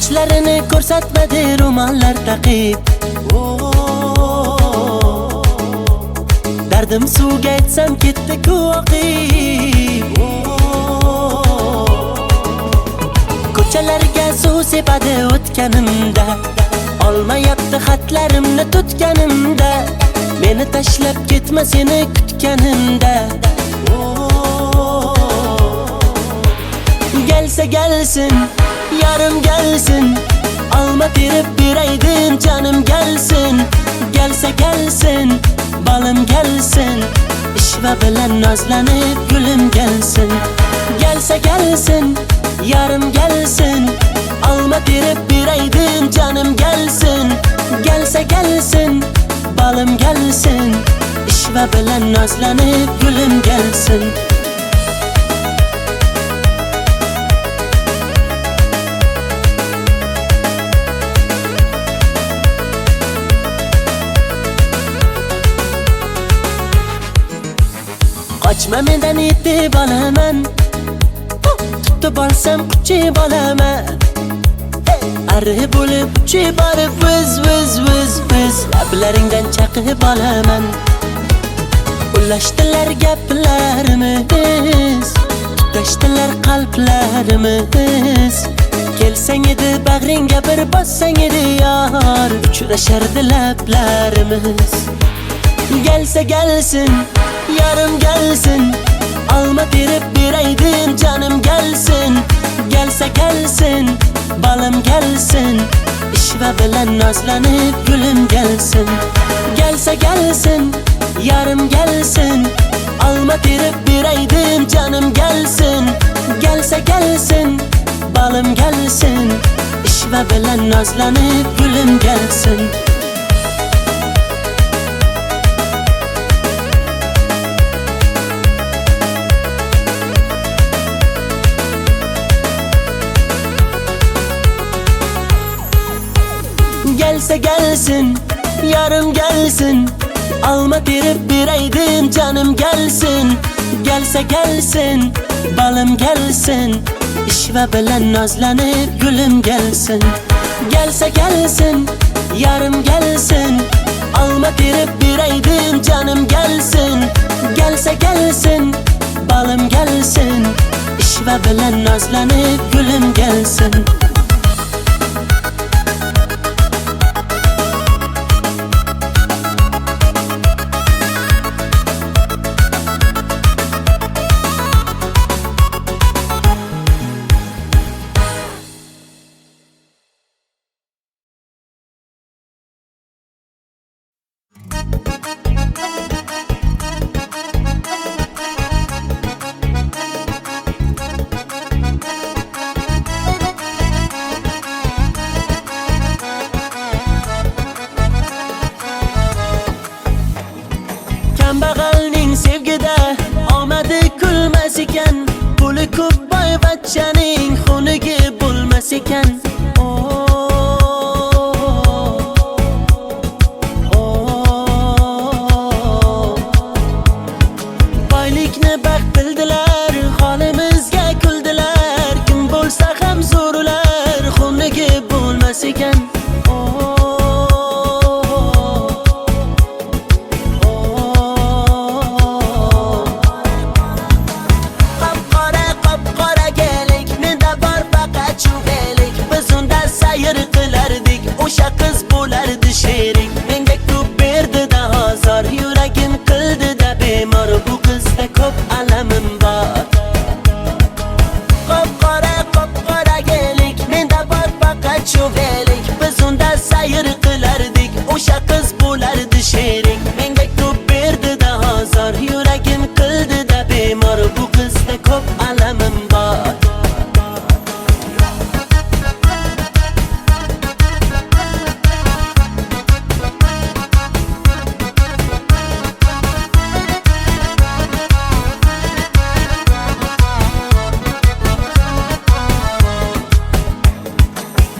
Sochlarini ko'rsatmadi ro'mollar taqib. Dardim suvga aytsam ketdi-ku oqib. Ko'chalarga suv sepadi o'tganimda, olmayapti xatlarimni tutganimda, meni tashlab ketma seni kutganimda. Gelsa gelsin, yarım gelsin, alma terib beraydim canım gelsin. Gelsa gelsin, balım gelsin, ishva bilan nozlanib gulüm gelsin. Gelsa gelsin, yarım gelsin, alma terib beraydim canım gelsin. Gelsa gelsin, balım gelsin, ishva bilan nozlanib gulüm gelsin. Qochma mendan yetib olaman, tutib olsam quchib olaman. Arri bo'lib uchib borib viz lablaringdan chaqib olaman. Ulashdilar gaplarimiz, tutashdilar qalblarimiz. Kelsang edi bag'ringga bir bossang edi yor, uchrashardi lablarimiz. Gelsa gelsin, yarım gelsin, alma terib beraydim canım gelsin. Gelsa gelsin, balım gelsin, ishva bilan nozlanib gulüm gelsin. Gelsa gelsin, yarım gelsin, alma terib beraydim canım gelsin. Gelsa gelsin, balım gelsin, ishva bilan nozlanib gulüm gelsin. Gelsa gelsin, yarım gelsin, alma terib beraydim canım gelsin. Gelsa gelsin, balım gelsin, ishva bilan nozlanib gulüm gelsin. Gelsa gelsin, yarım gelsin, alma terib beraydim canım gelsin. Gelsa gelsin, balım gelsin, ishva bilan nozlanib gulüm gelsin. Kambag'alning sevgida omadi kulmas ekan, puli ko'p boyvachchaning xunigi bo'lmas ekan. Boylikni baxt bildilar, holimizga kuldilar. Kim bo'lsa ham zo'rlar, xunigi bo'lmas ekan. O'sha qiz bo'lardi sherik, menga ko'p berdi-da ozor, yuragim qildi-da bemor. Bu qizda ko'p alamim bor. Qop-qora gelik, menda bor faqat shu velik. Biz unda sayr qilardik, o'sha qiz bo'lardi sherik, menga ko'p berdi-da ozor, yuragim qildi-da bemor. Bu qizda ko'p alamim bor.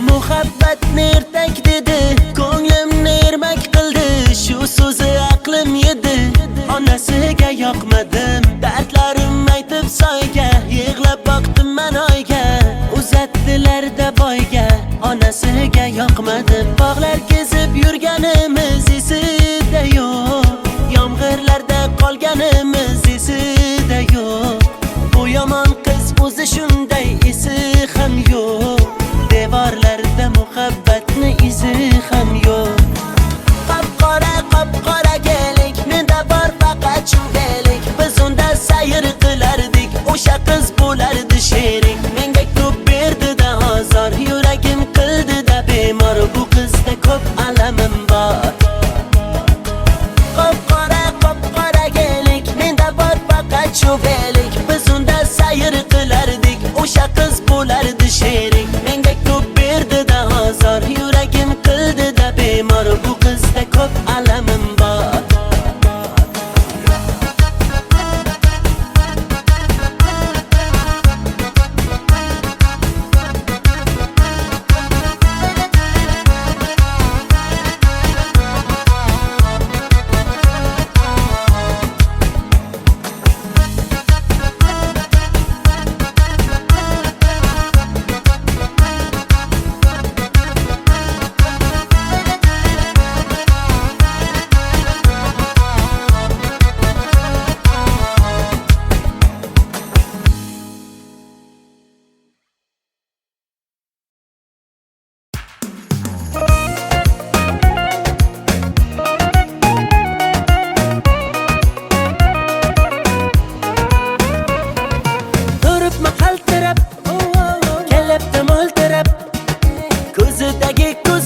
Muhabbatni ertak dedi, ko'nglimni ermak qildi. Shu so'zi aqlim yedi, onasiga yoqmadim. Dardlarim aytib soyga, yig'lab boqdim men oyga. Uzatdilar-da boyga, ona onasiga yoqmadi. Bog'lar kezib yurganimiz esida yo'q, yomg'irlarda qolganimiz esida yo'q. Bu yomon qiz o'zi shunday, esi ham yo'q. Devorlarda muhabbatni izi ham yo'q. Qop-qora gelik, menda bor faqat chuvelik. Biz unda sayr qilardik, o'sha qiz bo'lardi sherik. Menga ko'p berdi-da azor, yuragim qildi-da bemor. Bu qizda ko'p alamim bor. Qop-qora gelik, menda bor faqat chuvelik. Biz unda sayr qilardik, o'sha qiz bo'lardi sherik. Menga ko'p berdi-da azor, yuragim qildi-da bemor. Bu qizda ko'p alamim bor.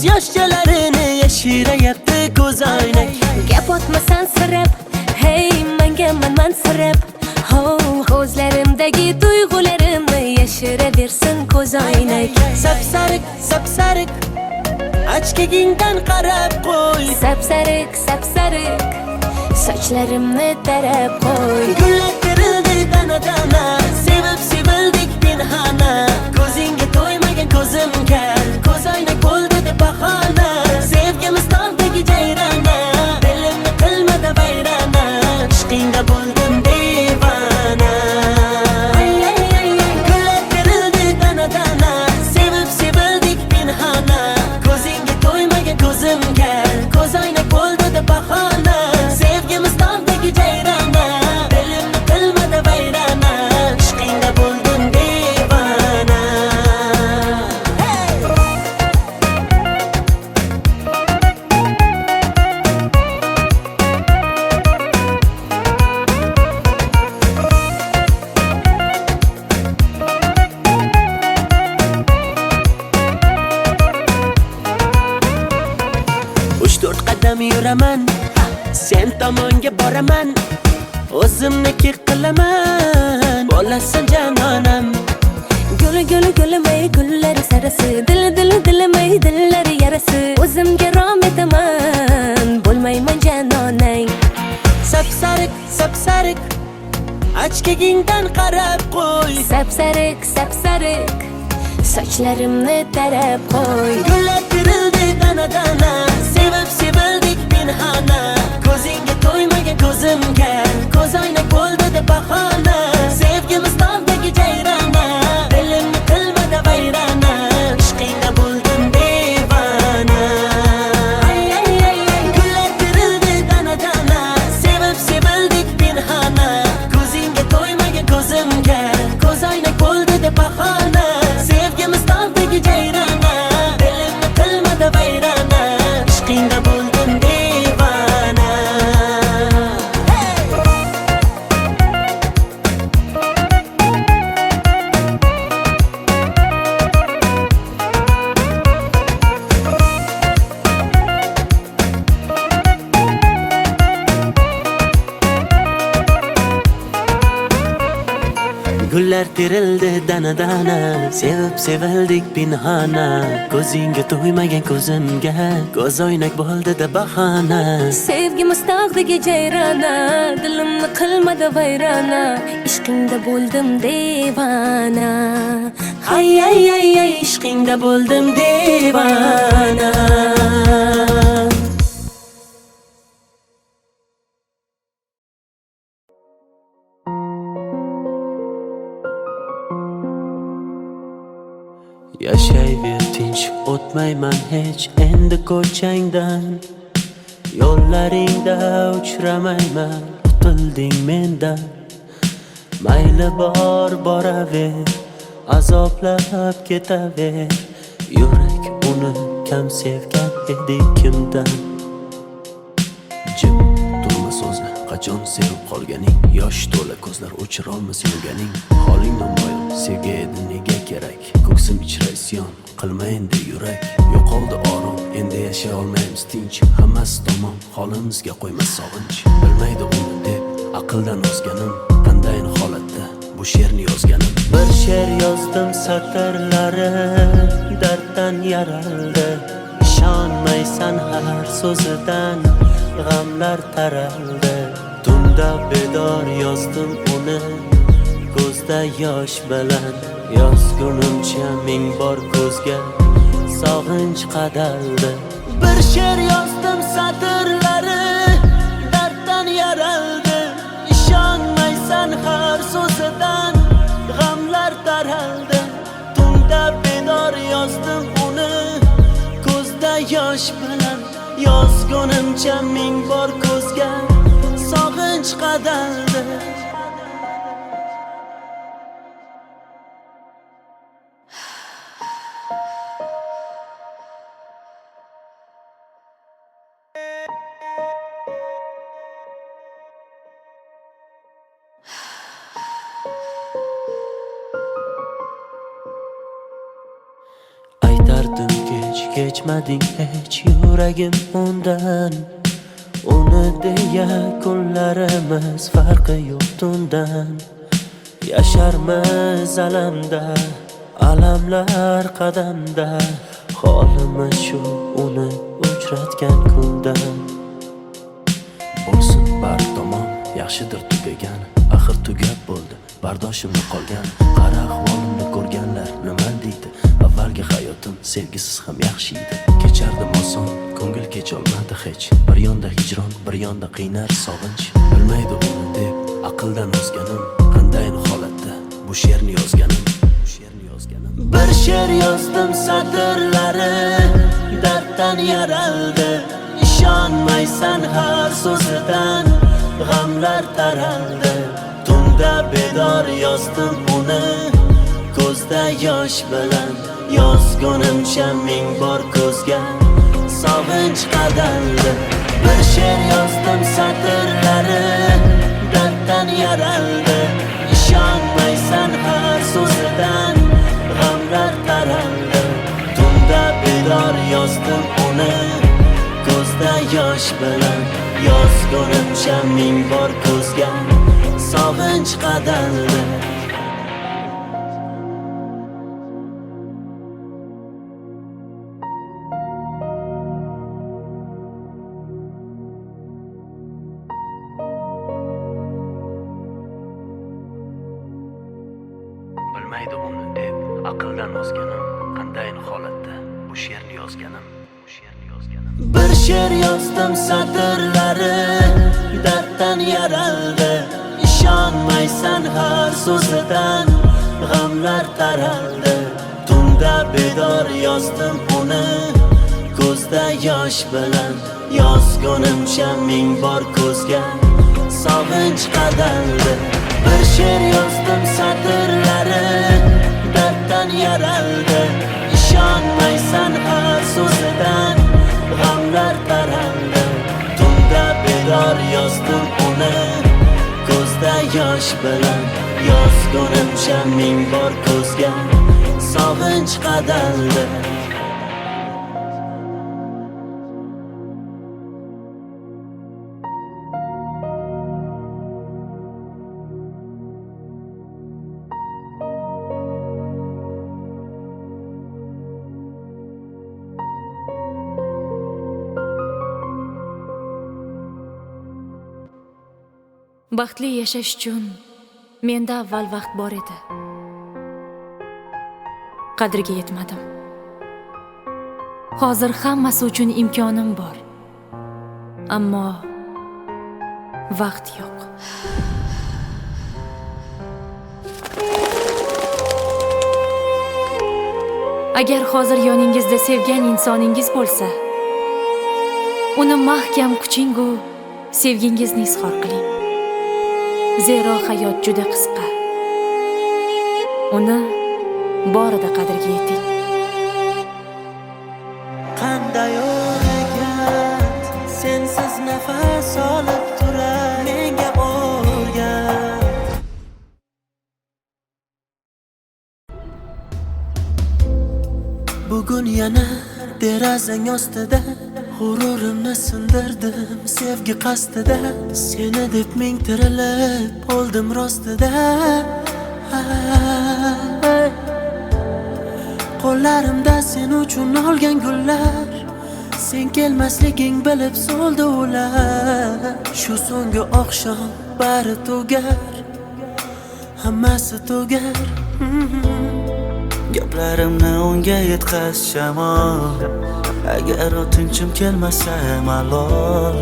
Yoshchalarini yashirayapti ko'zoynak. Gap otmasan sirab, hey menga mansirab. Ko'zlarimdagi tuyg'ularimni yashiraversin ko'zoynak. Sapsariq ochkagingdan qarab qo'y. Sapsariq sochlarimni tarab qo'y. Gullar terildi dana-dana, sevib sevildik pinhona. Ko'zingga to'ymagan ko'zimga ko'zoynak bo'ldi deb bahona. Sevgimiz tog'dagi jayrona, dilimni qilmadi vayrona. Ishqingda bo'ldim devona. Gullar terildi dana-dana, sevib sevildik pinhona. Ko'zingga to'ymagan ko'zimga ko'zoynak bo'ldi deb bahona. Sevgimiz tog'dagi jayrona, dilimni qilmadi vayrona. Ishqingda bo'ldim devona. Uch-to'rt qadam yuraman, sen tomonga boraman. O'zimniki qilaman, bo'lasan janonam. Gulimay gullari sarasi, dilimay dillari yarasi. O'zimga rom etaman, bo'lmayman janonang. Sapsariq ochkagingdan qarab qo'y. Sapsariq sochlarimni tarab qo'y. Gullar terildi dana-dana, sevib sevildik pinhona. Ko'zingga to'ymagan ko'zimga ko'zoynak bo'ldi deb bahona. Sevgimiz tog'dagi jayrona, dilimni qilmadi vayrona. Ishqingda bo'ldim devona. Gullar terildi dana-dana, sevib sevildik pinhona. Ko'zingga to'ymagan ko'zimga ko'zoynak bo'ldi deb bahona. Sevgimiz tog'dagi jayrona, dilimni qilmadi vayrona. Ishqingda bo'ldim devona. Gullar terildi dana-dana, sevib sevildik pinhona. Ko'zingga to'ymagan ko'zimga ko'zoynak bo'ldi deb bahona. Sevgimiz tog'dagi jayrona, dilimni qilmadi vayrona. Ishqingda bo'ldim devona. Ay, ishqingda bo'ldim devona. Yashayver tinch, o'tmayman hech endi ko'changdan. Yo'llaringda uchramayman, qutilding mendan. Mayli bor boraver, azoblab ketaver. Yurak uni kam sevgan edi kimdan. Jim turma so'zla, qachon sevib qolganing. Yosh to'la ko'zlar o'chirolmas yurganing. Holing namoyon, sevgi edi nega kerak. Ko'ksim ichra isyon, qilma endi yurak. Yo'qoldi orom, endi yashay olmaymiz tinch. Hammasi tamom, holimizga qo'ymas sog'inch. Bilmaydi uni deb aqldan ozganim. Qandayin holatda bu she'rni yozganim. Bir she'r yozdim satrlari darddan yaraldi. Ishonmaysan har so'zidan g'amlar taraldi. Tunda bedor yozdim uni ko'zda yosh bilan. Yozgunimcha ming bor ko'zga sog'inch qadaldi. Bir she'r yozdim satrlari darddan yaraldi. Ishonmaysan har so'zidan g'amlar taraldi. Tunda bedor yozdim uni ko'zda yosh bilan. Yozgunimcha ming bor ko'zga sog'inch qadaldi. Aytardim kechmading hech yuragim undan. Uni deya kunlarimiz farqi yo'q tundan. Yasharmiz alamda, alamlar qadamda. Holimiz shu uni uchratgan kundan. Bo'lsin bar tomon, yaxshidir tugagan. Axir tugab bo'ldi, bardoshimni qolgan. Qara ahvolimni ko'rganlar nima deydi? Avvalgi hayotim sevgisiz ham yaxshi edi. Kechardim oson, ko'ngil kecholmadi hech. Bir yonda hijron, bir yonda qiynar sog'inch. Bilmaydi uni deb aqldan ozganim. Qandayin holatda bu she'rni yozganim. Bir she'r yozdim satrlari darddan yaraldi. Ishonmaysan har so'zidan g'amlar taraldi. Tunda bedor yozdim uni ko'zda yosh bilan. Yozgunimcha ming bor ko'zga sog'inch qadaldi. Bir she'r yozdim satrlari darddan yaraldi. Ishonmaysan har so'zidan g'amlar taraldi. Tunda bedor yozdim uni ko'zda yosh bilan. Yozgunimcha ming bor ko'zga sog'inch qadaldi. Bilmaydi uni deb aqldan ozganim. Qandayin holatda bu she'rni yozganim. Bir she'r yozdim satrlari darddan yaraldi. Ishonmaysan har so'zidan g'amlar taraldi. Tunda bedor yozdim uni ko'zda yosh bilan. Yozgunimcha ming bor ko'zga sog'inch qadaldi. Bir she'r yozdim satrlari darddan yaraldi. Ishonmaysan har so'zidan g'amlar taraldi. Tunda bedor yozdim uni ko'zda yosh bilan. Yozgunimcha ming bor ko'zga sog'inch qadaldi. Baxtli yashash uchun menda avval vaqt bor edi. Qadriga yetmadim. Hozir hammasi uchun imkonim bor. Ammo vaqt yo'q. Agar hozir yoningizda sevgan insoningiz bo'lsa, uni mahkam kuchingu sevgingizni izhor qiling. Zero hayot juda qisqa. Uni borida qadriga yeting. Qanday o'rgat, sensiz nafas olib turar, menga o'rgat. Bugun yana derazang ostida g'ururimni sindirdim sevgi qasdida. Seni deb ming tirilib oldim rostida. Qo'llarimda sen uchun olgan gullar, sen kelmasliging bilib so'ldi ular. Shu so'nggi oqshom bari tugar, hammasi tugar. Gaplarimni unga yetkaz shamol, agar o'tinchim kelmasa malol.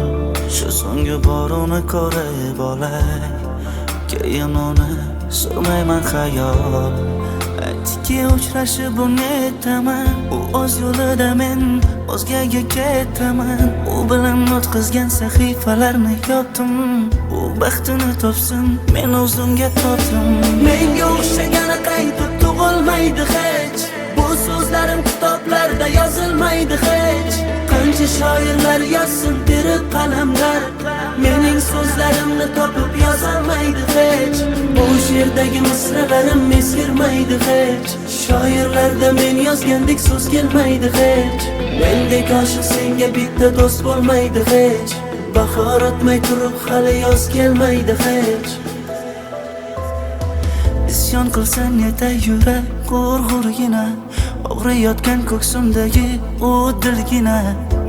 Shu so'nggi bor uni ko'rib olay, keyin uni surmayman xayol. Aytdiki uchrashib unetaman, u o'z yo'lida men o'zgaga ketaman. U bilan o'tkazgan sahifalarni yopdim, u baxtini topsin, men o'zimga topdim. Menga o'xshagani qaytib tug'ilmaydi hech, bu so'zlarim kitoblarda yozilmaydi hech. Qancha shoirlar yozsin terib qalamlar, mening so'zlarimni topib yozolmaydi hech. Bu she'rdagi misralarim eskirmaydi hech, shoirlarda men yozgandek so'z kelmaydi hech. Mendek oshiq senga bitta do'st bo'lmaydi hech, bahor o'tmay turib hali yoz kelmaydi hech. Isyon qilsang yetay yurak g'urg'urgina, og'riyotgan ko'ksimdagi u dilgina.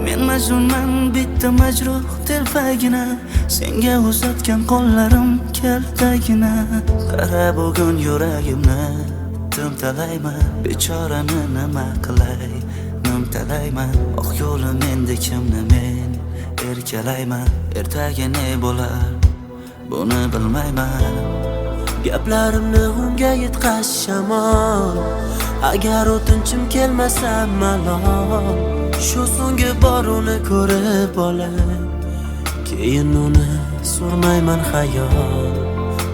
Men majnunman bitta majruh telpagina, senga uzatgan qo'llarim kaltagina. Qara bugun yuragimni timtalayman, bechorani nima qilay, nimtalayman. Oq yo'lim endi kimni men erkalayman, ertaga ne bo'lar buni bilmayman. Gaplarimni unga yetkaz shamol, agar o'tinchim kelmasa malol. Shu so'nggi bor uni ko'rib olay, keyin uni surmayman xayol.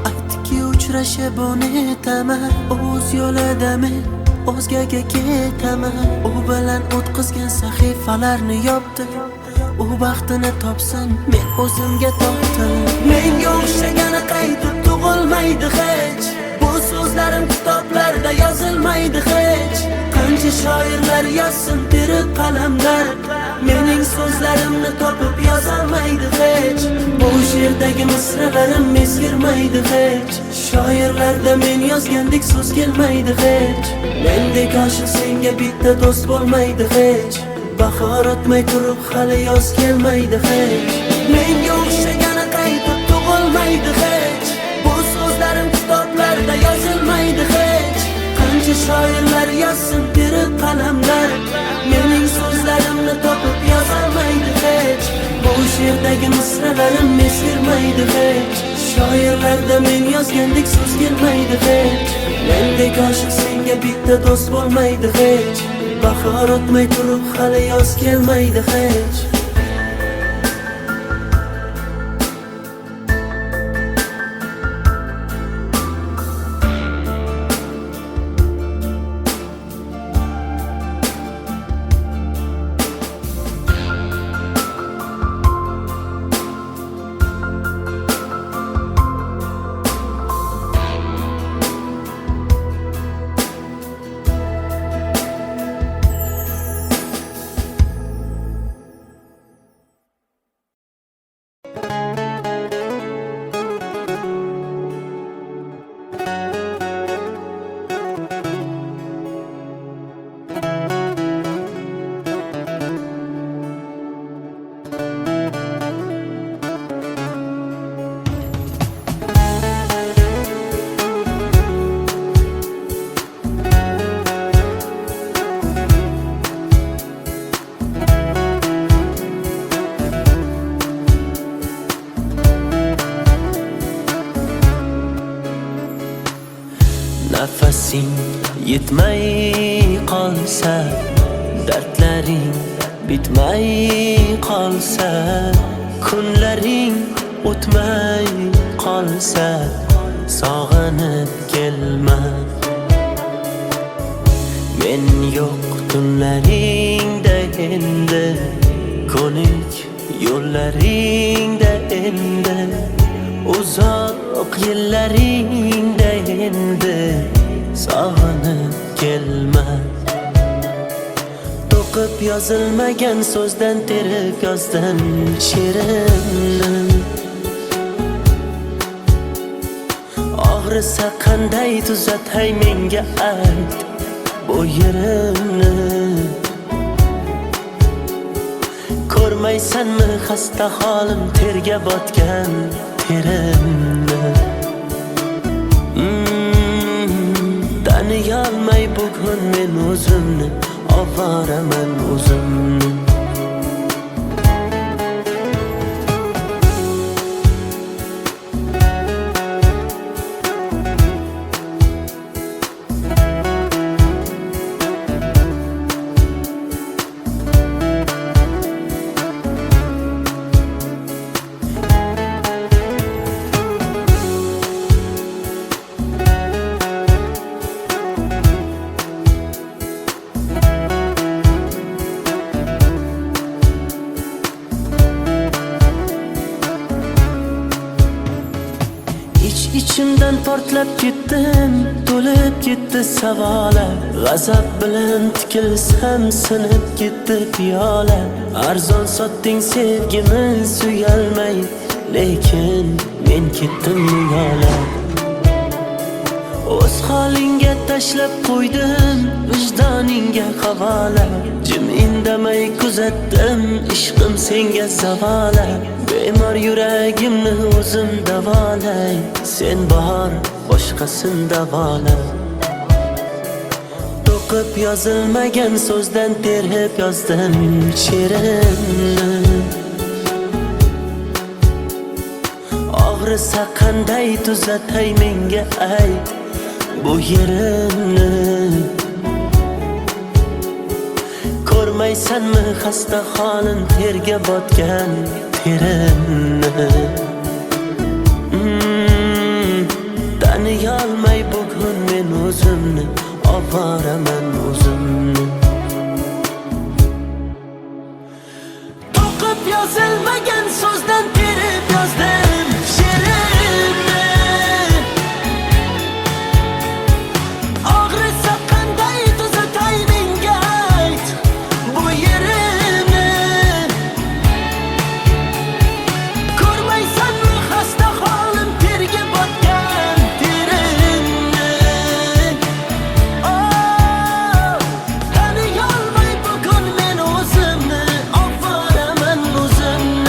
Aytdiki uchrashib unetaman, o'z yo'lida men o'zgaga ketaman. U bilan o'tkazgan sahifalarni yopdim, u baxtini topsin, men o'zimga topdim. Menga o'xshagani qaytib tug'ilmaydi hech, bu so'zlarim kitoblarda yozilmaydi hech. Qancha shoirlar yozsin terib qalamlar, mening so'zlarimni topib yozolmaydi hech. Bu she'rdagi misralarim eskirmaydi hech, shoirlarda men yozgandek so'z kelmaydi hech. Mendek oshiq senga bitta do'st bo'lmaydi hech, bahor o'tmay turib hali yoz kelmaydi hech. Menga o'xshagani qaytib tug'ilmaydi hech, bu so'zlarim kitoblarda yozilmaydi hech. Qancha shoirlar yozsin terib qalamlar, mening so'zlarimni topib yozolmaydi hech. Bu she'rdagi misralarim eskirmaydi hech, shoirlarda men yozgandek so'z kelmaydi hech. Mendek oshiq senga bitta do'st bo'lmaydi hech, bahor o'tmay turib hali yoz kelmaydi hech. Nafasing yetmay qoldi qolsa, dardlaring bitmay qolsa, kunlaring o'tmay qolsa, sog'inib kelma. Men yo'q tunlaringda endi, ko'nik yo'llaringda endi, uzoq yillaringda endi, sog'inib kelma. To'qib yozilmagan so'zdan terib yozdim she'rimni. Og'risa qanday tuzatay menga ayt bu yerimni. Ko'rmaysanmi xasta holim, terga botgan terimni. Taniyolmay bugun men o'zimni, ovoraman o'zimni. İçimden portlab ketdim, to'lib ketdi savolar. G'azab bilan tikilsam sinib ketdi piyola. Arzon sotding sevgimiz uyalmay, lekin men ketdim yo'la. O'z holingga tashlab qo'ydim, vijdoningga havola. Jim indamay kuzatdim, ishqim senga zavola. Bemor yuragimni o'zim davolay, sen bor boshqasin davola. To'qib yozilmagan so'zdan terib yozdim she'rimni. Og'risa qanday tuzatay menga ayt bu yerimni. Ko'rmaysanmi xasta holim, terga botgan terimni. Taniyolmay bugun men o'zimni, ovoraman o'zimni. To'qib yozilmagan so'zdan terib yozdim she'rimni. Og'risa qanday tuzatay menga ayt bu yerimni. Ko'rmaysanmi xasta holim, terga botgan terimni. Taniyolmay bugun men o'zimni, ovoraman o'zimni.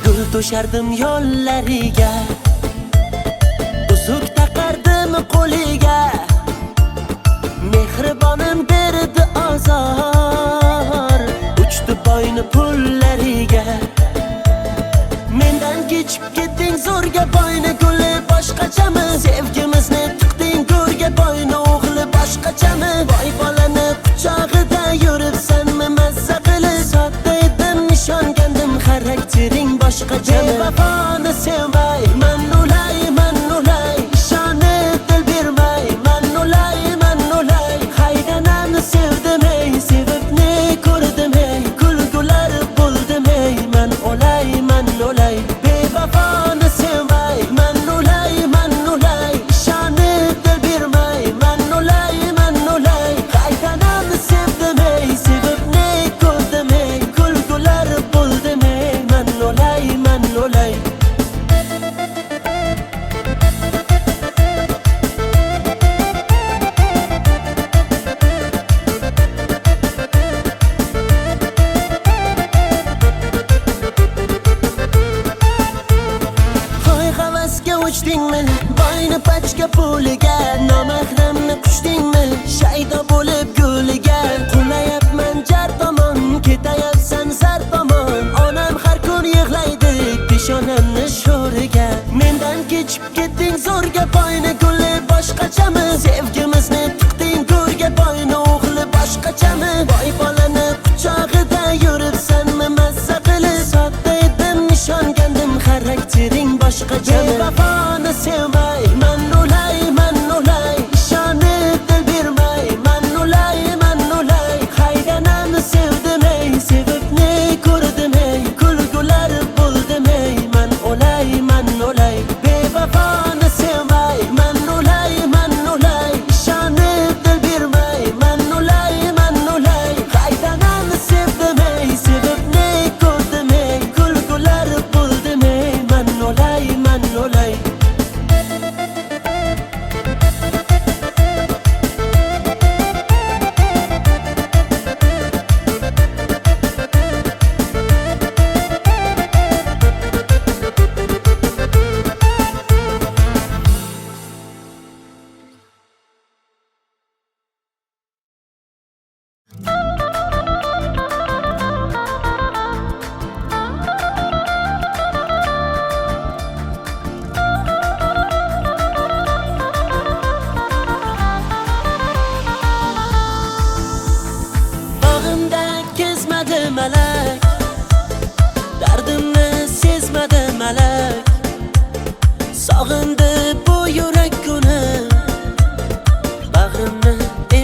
Gul to'shardim yo'llariga, uzuk taqardim qo'liga. Mehribonim berdi azor, uchdi boyni pullariga. Mendan kechib ketding zo'rga, boyni guli boshqachami? Sevgimizni tiqding go'rga, boyni o'g'li boshqachami? Boy bolani quchog'ida yuribsanmi mazza qilib? Sodda edim, ishongandim, xaraktering boshqachami? Bevafoni sevmay, man ulay, ishonib dil bermay, man ulay, haydanamni sevdim ey, sevib ne ko'rdim ey, kulgular bo'ldim ey, man ulay, bevafoni sevmay, man ulay, ishonib dil bermay, man ulay. pulga puliga nomahramni qushdingmi shaydo bo'lib g'uliga qulayapman jar tomon ketayapsan zar tomon onam har kun yig'laydi peshonamni sho'riga mendan kechib ketding zo'rga boyni guli boshqachami sevgimizni tiqding go'rga boyni o'g'li boshqachami boy bolani quchog'ida yuribsanmi mazza qilib sodda edim ishongandim xaraktering boshqachami bevafoni sevmay man o'lay ishonib dil bermay man o'lay haydanamni sevdim ey sevib ne ko'rdim ey kulgular bo'ldim ey man o'lay bevafoni sevmay man o'lay ishonib dil bermay man o'lay haydanamni sevdim ey sevib ne ko'rdim ey kulgular bo'ldim ey man o'lay Bağımda kezmedi melek dardimni sezmedi melek sog'indi bu yurak kuni bag'rimni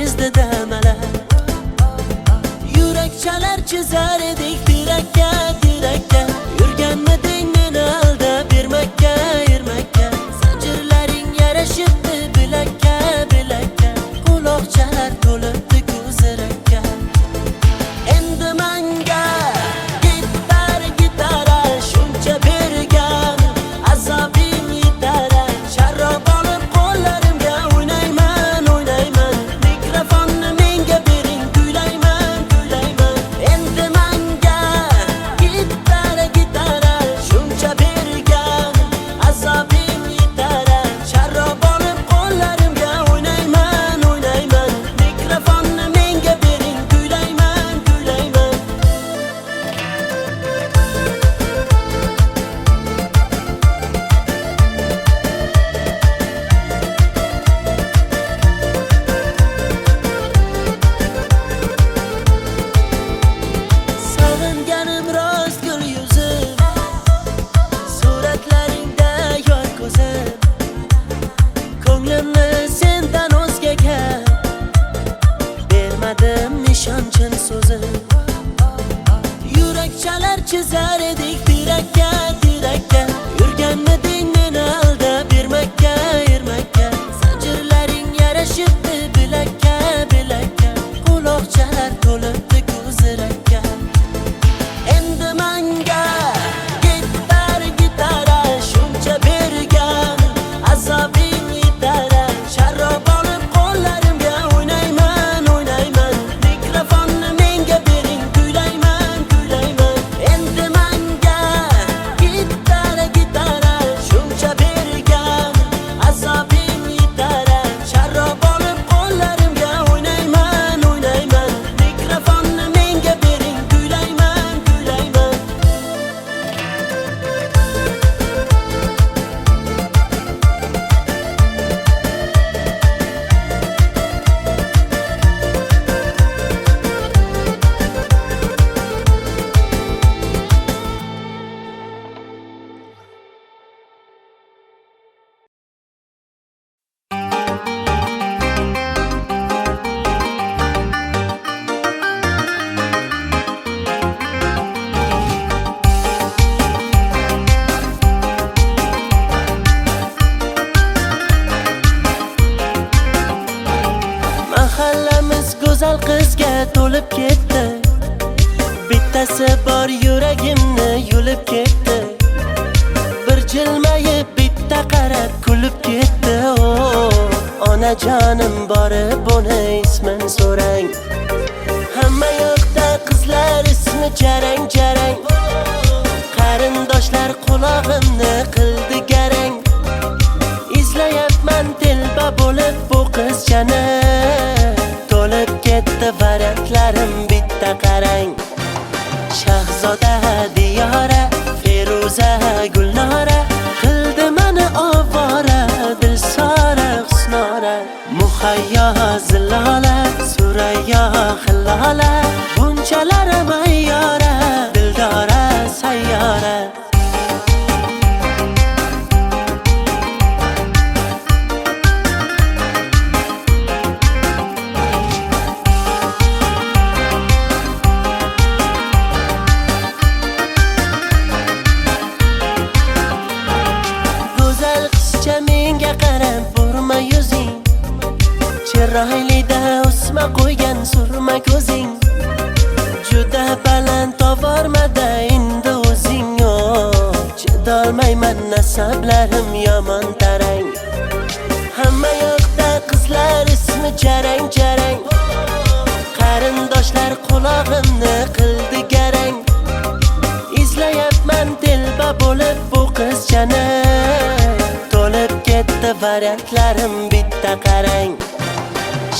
ezdi demelek yurakchalar chizar edik terakka yurganmiding meni aldab bermakka zanjirlaring yarashibdi bilakka quloqchalar to'libdi ko'zirakka endi menga gitara shuncha bergan azobing yetar sharrob olib qo'llarimga o'ynayman mikrofonni menga bering kuylayman endi menga gitara shuncha bergan azobing yetar sharrob olib qo'llarimga o'ynayman mikrofonni menga bering kuylayman sog'inganim rost gul yuzim suratlaringda yor ko'zim ko'nglimni sendan o'zgaga bermadim nishon-chin so'zim yurakchalar chizar edik terakka yurganmiding meni aldab bermakka zanjirlaring yarashibdi bilakka quloqchalar to'libdi ko'zirakka endi menga gitara shuncha bergan azobing yetar sharrob olib qo'llarimga o'ynayman mikrofonni menga bering kuylayman endi menga gitara shuncha bergan azobing yetar sharrob olib qo'llarimga o'ynayman mikrofonni menga bering kuylayman mahallamiz go'zal qizga to'lib ketdi bittasi bor yuragimni yulib ketdi bir jilmayib bitta qarab kulib ketdi onajonim borib uni ismin so'rang hamma yoqda qizlar ismi jarang qarindoshlar qulog'imni qildi garang izlayapman ketdi variantlarim bitta qarang. Shahzoda Diyora, Feruza Gulnora, qildi meni ovora, Dilsora Husnora. Muhayyo Zilola, Surayyo Hillola, bunchalar mayyora, Dildora sayyora. Chiroylida o'sma qo'ygan surma ko'zing, juda baland tovormada endi o'zing. Chidolmayman nasablarim yomon tarang. Hamma yoqda qizlar ismi jarang-jarang, qarindoshlar qulog'imni qildi garang. Izlayapman telba bo'lib bu qizchani, to'lib ketdi variantlarim bitta qarang.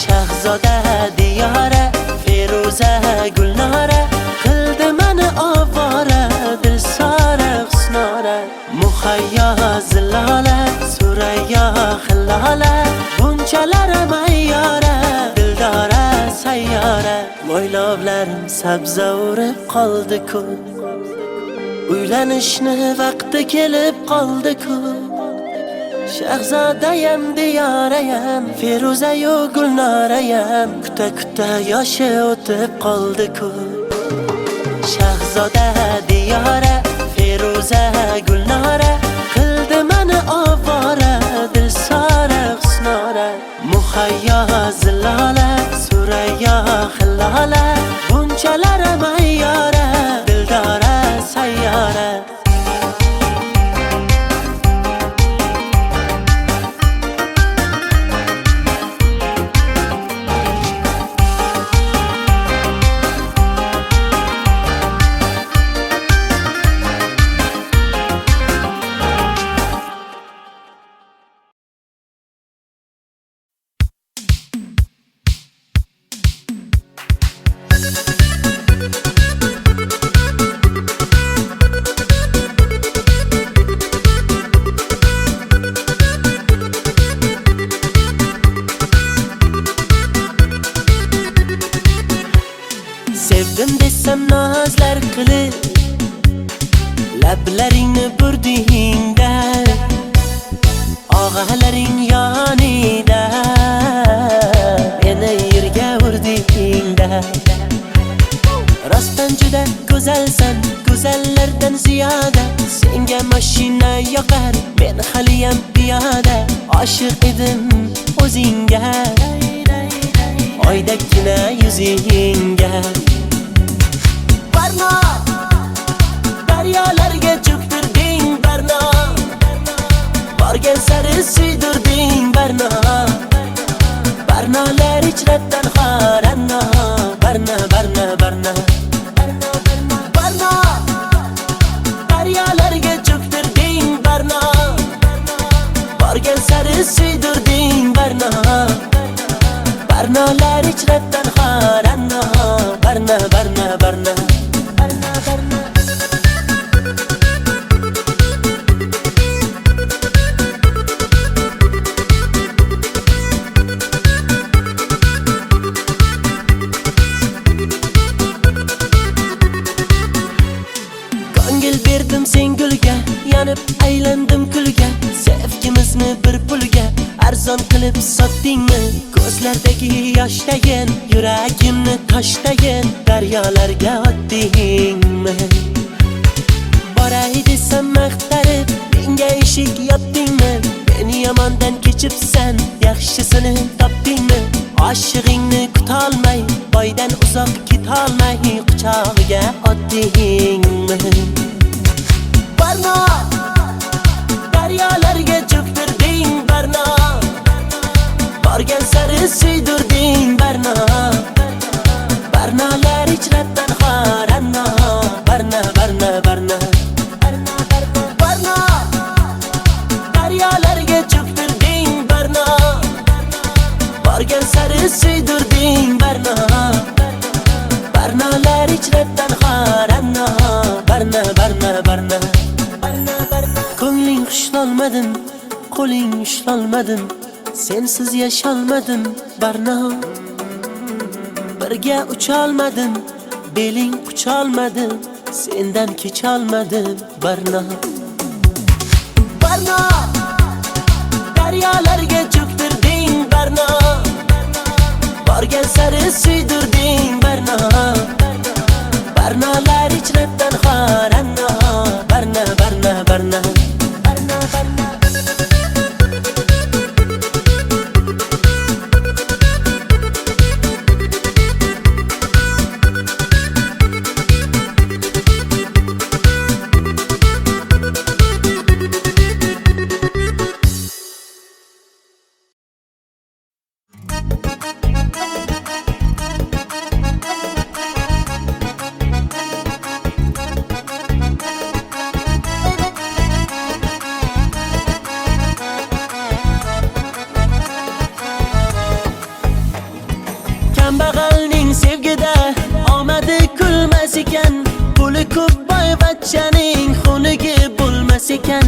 Shahzoda Diyora, Feruza Gulnora, qildi meni ovora, Dilsora Husnora. Muhayyo Zilola, Surayyo Hillola, bunchalar mayyora, Dildora sayyora. Mo'ylovlarim sabza urib qoldi-ku, uylanishni vaqti kelib qoldi-ku. Shahzodayam Diyorayam, Feruzayu Gulnorayam, kuta yoshi o'tib qoldi-ku. Shahzoda Diyora, Feruza Gulnora, qildi meni ovora, Dilsora Husnora. Muhayyo Zilola, Surayyo Hillola, bunchalar mayyora, Dildora sayyora. Sevdim desam nozlar qilib, lablaringni burdingda, og'alaring yonida, meni yerga urdingda. Rostdan juda go'zalsan, go'zallardan ziyoda. Senga mashina yoqar, men haliyam piyoda. Oshiq edim o'zingga, oydagina yuzingga. Barno, daryolarga cho'ktirding Barno, borgan sari suydirding Barno. Barnolar ijratdan xoranno, Barno, Barno, Barno. Barno, daryolarga cho'ktirding Barno, borgan sari suydirding Barno. Barnolar ijratdan xoranno, Barno, Barno, Barno. Ko'ngil berdim sen gulga, yanib aylandim kulga. Sevgimizni bir pulga arzon qilib sotdingmi? Ko'zlardagi yoshdayin, yuragimni toshdayin, daryolarga otdingmi? Boray desam maqtarib, menga eshik yopdingmi? Meni yomondan kechibsan, yaxshisini topdingmi? Oshig'ingni kutolmay, boydan uzoq ketolmay, quchog'iga otdingmi? Barno, daryolarga cho'ktirding Barno, borgan sari suydirding Barno. Barnolar ijratdan xoranno, Barno, Barno, Barno. Barno, daryolarga cho'ktirding Barno, borgan sari suydirding Barno. olmadim, qo'ling ushlolmadim, sensiz yasholmadim Barno. Birga ucholmadim, beling qucholmadi, sendan kecholmadim Barno. Barno, daryolarga cho'ktirding Barno, borgan sari suydirding Barno. Barnolar ichrabdan xoranno, Barno, Barno, Barno, Barno, Barno. Kambag'alning sevgida omadi kulmas ekan, puli ko'p boyvachchaning xunigi bo'lmas ekan.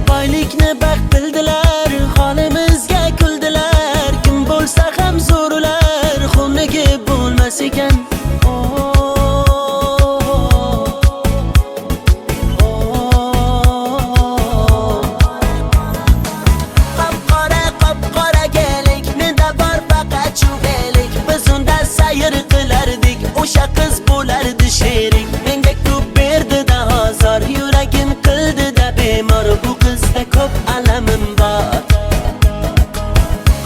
Boylikni baxt bildilar, holimizga kuldilar, kim bo'lsa ham zo'rlar xunigi bo'lmas ekan. O'sha qiz bo'lardi sherik, menga ko'p berdi-da ozor, yuragim qildi-da bemor, bu qizda ko'p alamim bor.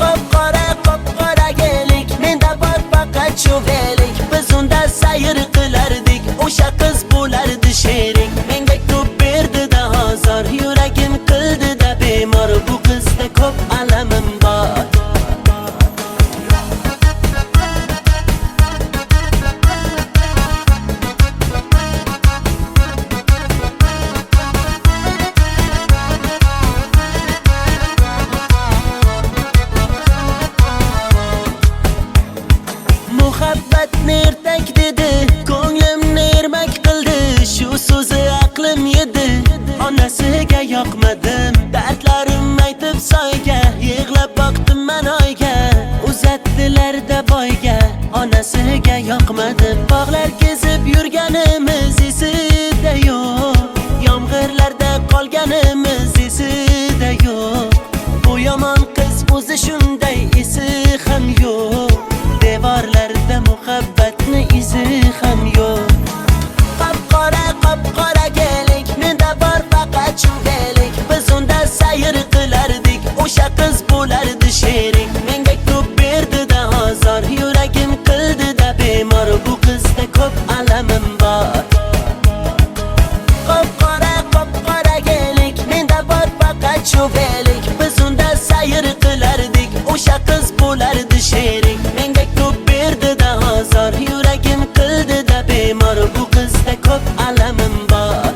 Qop-qora gelik, menda bor faqat chuvelik, biz unda sayr qilardik, o'sha qiz bo'lardi sherik, menga ko'p berdi-da ozor, yuragim qildi-da bemor, bu qizda ko'p alamim bor. Muhabbatni ertak dedi, ko'nglimni ermak qildi, shu so'zi aqlim yedi, onasiga yoqmadim, dardlarim aytib soyga, yig'lab boqdim man oyga, uzatdilar-da boyga, onasiga yoqmadim. Bog'lar kezib yurganimiz esida yo'q, yomg'irlarda qolganimiz esida yo'q, bu yomon qiz o'zi shunday esi ham yo'q, devorlarda muhabbatni izi ham yo'q. Qop-qora gelik, menda bor faqat chuvelik, biz unda sayr qilardik, o'sha qiz bo'lardi sherik, menga ko'p berdi-da ozor, yuragim qildi-da bemor, bu qizda ko'p alamim bor. Qop-qora gelik, menda bor faqat chuvelik, biz unda sayr qilardik, o'sha qiz bo'lardi sherik, menga ko'p berdi-da ozor, yuragim qildi-da bemor, bu qizda ko'p alamim bor.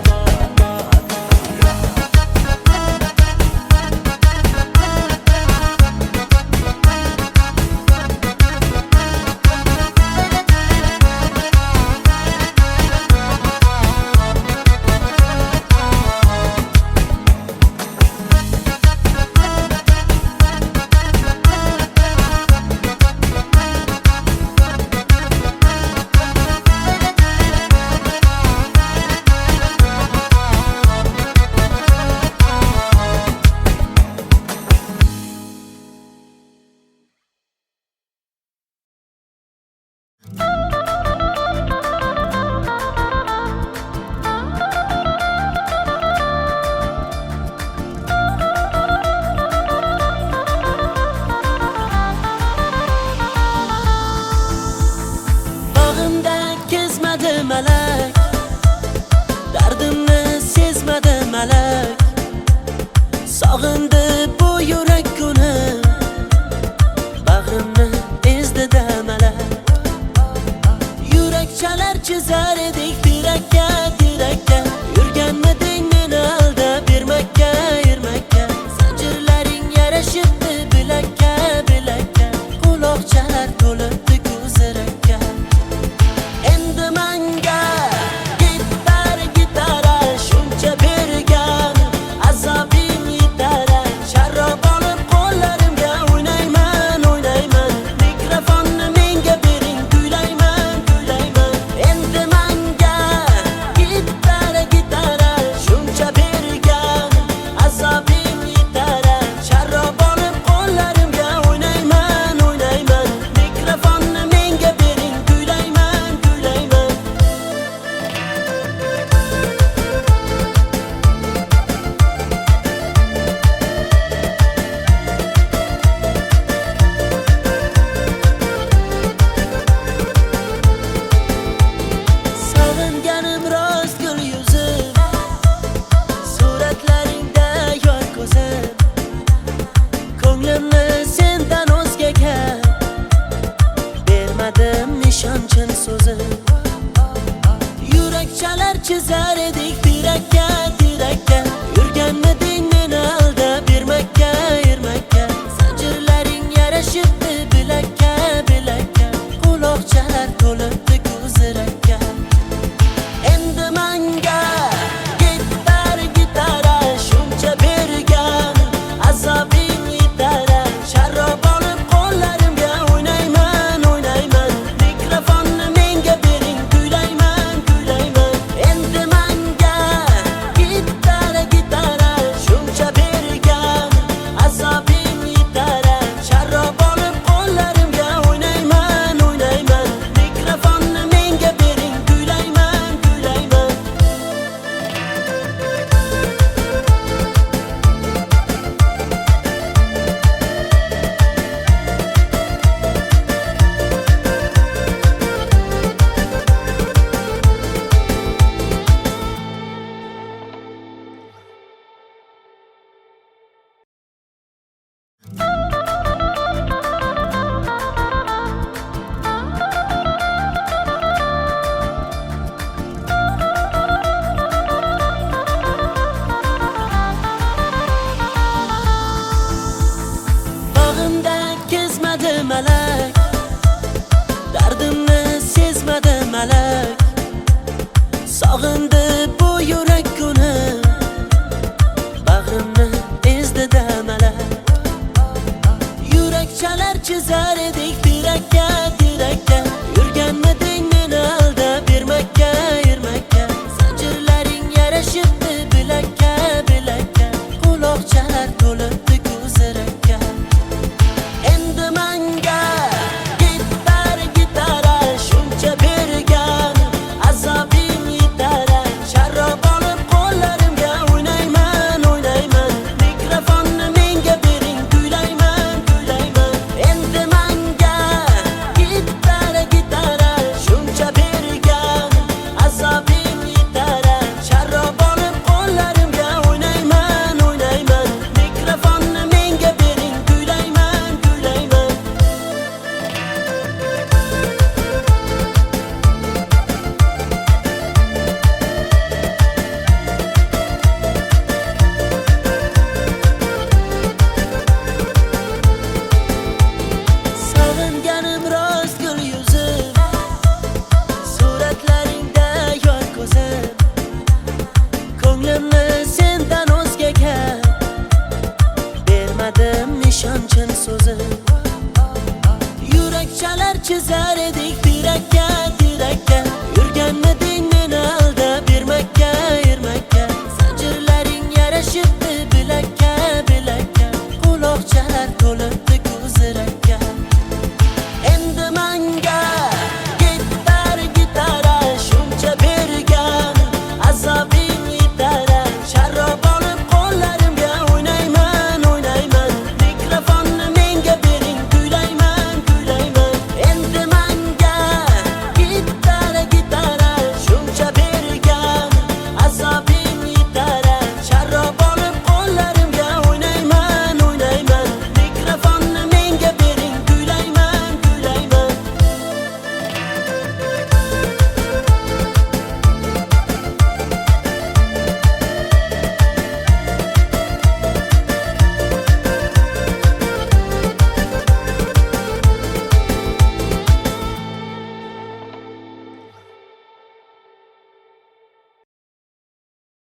ishonchim so'zim. Yurakchalar chizar edik tirakka, tirakka. Yurganmiding meni aldab Ermakka, Ermakka. Zanjirlaring yarashibdi bilakka, bilakka. Quloqchalar to'libdi ko'zirakka. Endi menga gitar, gitara shuncha bergan azobing yetara. Sharob olib qo'llarimga o'ynayman, o'ynayman. Mikrofonni menga bering, kuylayman, kuylayman. Endi menga gitar, gitara shuncha bergan azobing yetara. Sharob olib qo'llarimga o'ynayman, o'ynayman. Mikrofonni menga bering, kuylayman, kuylayman. Bag'imda kezmadi malak, dardimni sezmadi malak. Sog'indi bu yurak kuni, bag'rimni ezdida malak. Yurakchalar chizar edik tirakka, tirakka. Yurganmiding meni aldab Ermakka, Ermakka. Zanjirlaring yarashibdi bilakka, bilakka. Quloqchalar to'libdi ko'zirakka. Endi menga gitar, gitara shuncha bergan azobing yetara. Sharob olib qo'llarimga o'ynayman, o'ynayman. Mikrofonni menga bering, kuylayman, kuylayman. Endi menga gitar, gitara shuncha bergan azobing yetara. Sharob olib qo'llarimga o'ynayman, o'ynayman. Mikrofonni menga bering, kuylayman, kuylayman. Sog'inganim rost gul yuzim, suratlaringda yor ko'zim. Ko'nglimni sendan o'zgaga bermadim ishonchim so'zim. Yurakchalar chizar